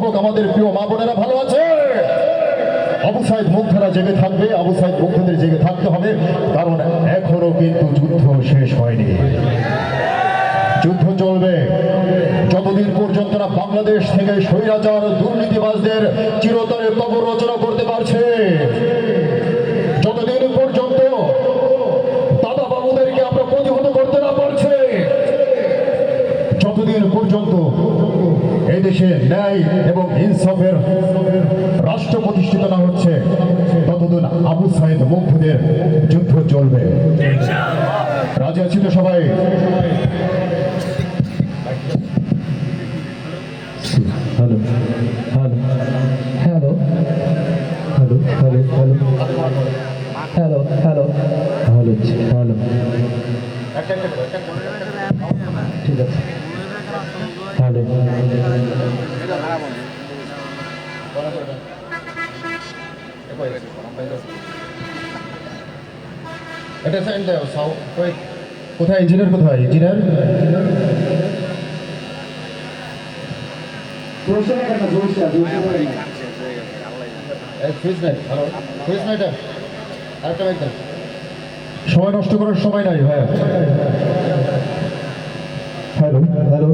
অভিভাবক আমাদের প্রিয় মা বোনেরা ভালো আছে? আবু সাইদ মুগ্ধরা জেগে থাকবে, আবু সাইদ মুগ্ধদের জেগে থাকতে হবে, কারণ এখনো কিন্তু যুদ্ধ শেষ হয়নি। যুদ্ধ চলবে যতদিন পর্যন্ত না বাংলাদেশ থেকে স্বৈরাচার দুর্নীতিবাজদের চিরতরে কবর রচনা করতে পারছে, যতদিন পর্যন্ত দাদা বাবুদেরকে আমরা প্রতিহত করতে না পারছে, যতদিন পর্যন্ত এই দেশে ন্যায় এবং ইনসাফের রাষ্ট্র প্রতিষ্ঠিত না হচ্ছে, ততদিন আবু সাইদ মুগ্ধদের যুদ্ধ চলবে। রাজি আছি তো সবাই? Hello hello hello hello hello hello hello hello hello hello ঠিক আছে। হ্যালো এটা সাইন দাও। কোথায় ইঞ্জিনিয়ার? কোথায় ইঞ্জিনিয়ার? সময় নষ্ট করার সময় নাই ভাই। হ্যালো হ্যালো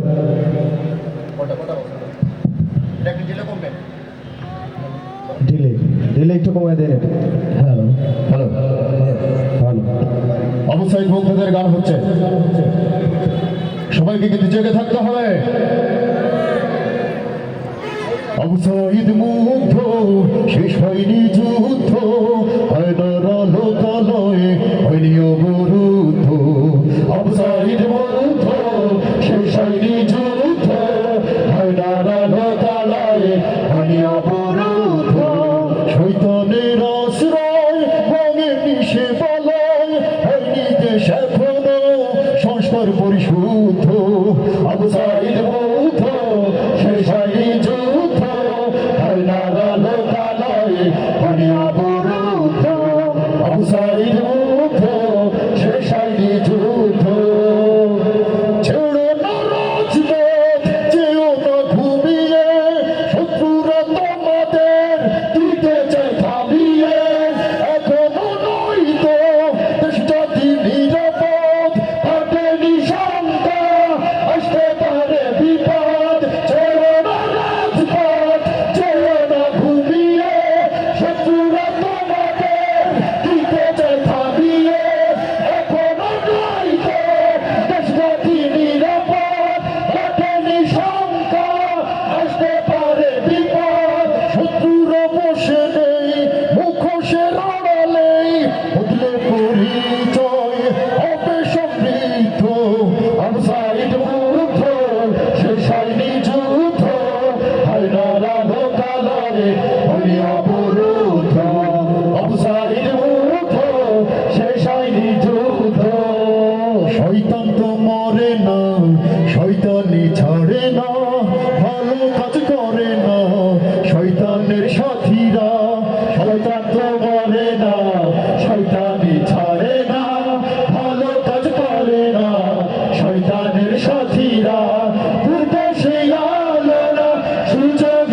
ডিলে ডিলে একটু কমায় দেন। Hello hello hello Abu Sayeed মুগ্ধদের গান হচ্ছে, সবাইকে কিন্তু জেগে থাকতে হবে। আবু সাইদ মুগ্ধ শেষ হয়নি যুদ্ধ, হায়দার লোকালয়ে হয়নি অবরুদ্ধ। আবু সাইদ মুগ্ধ শেষ হয়নি যুদ্ধ, হায়দার লোকালয়ে হয়নি অবরুদ্ধ। শৈতানের আশ্রয় ভাঙে নিশে পালায়, হয়নি দেশ এখনো সংস্কার পরিশুদ্ধ। আবু সাইদ মুগ্ধ শেষ হয়নি যুদ্ধ, হায়দার লোকালয়ে হয়নি অবরুদ্ধ। আবু সাইদ মুগ্ধ শেষ হয়নি যুদ্ধ। ছেড়ো না রাজপথ, যেও না ঘুমিয়ে, শত্রুরা তোমাদের দিতে চায় থামিয়ে। এখনো নয়তো দেশ জাতি নিরাপদ, কাটেনি শঙ্কা, আসতে পারে বিপদ। ছেড়ো না রাজপথ, যেও না ঘুমিয়ে, শত্রুরা তোমাদের দিতে চায় থামিয়ে। এখনো নয়তো দেশ জাতি নিরাপদ, কাটেনি শঙ্কা, আসতে পারে বিপদ। শত্রুরা বসে নেই মুখোশের আড়ালেই, বদলে পরিচয় হবে সমৃদ্ধ। আবু সাইদ মুগ্ধ শেষ হয়নি যুদ্ধ, হায়দার লোকালয়ে হয়নি অবরুদ্ধ। আবু সাইদ মুগ্ধ শেষ হয়নি যুদ্ধ। শয়তান তো মরে না, শয়তানি ছাড়ে না, ভালো কাজ করে না শয়তানের সাথীরা। শয়তান তো মরে না, শয়তানি ছাড়ে না, ভালো কাজ করে না শয়তানের সাথীরা। দুর্দশে আলোরা সুযোগ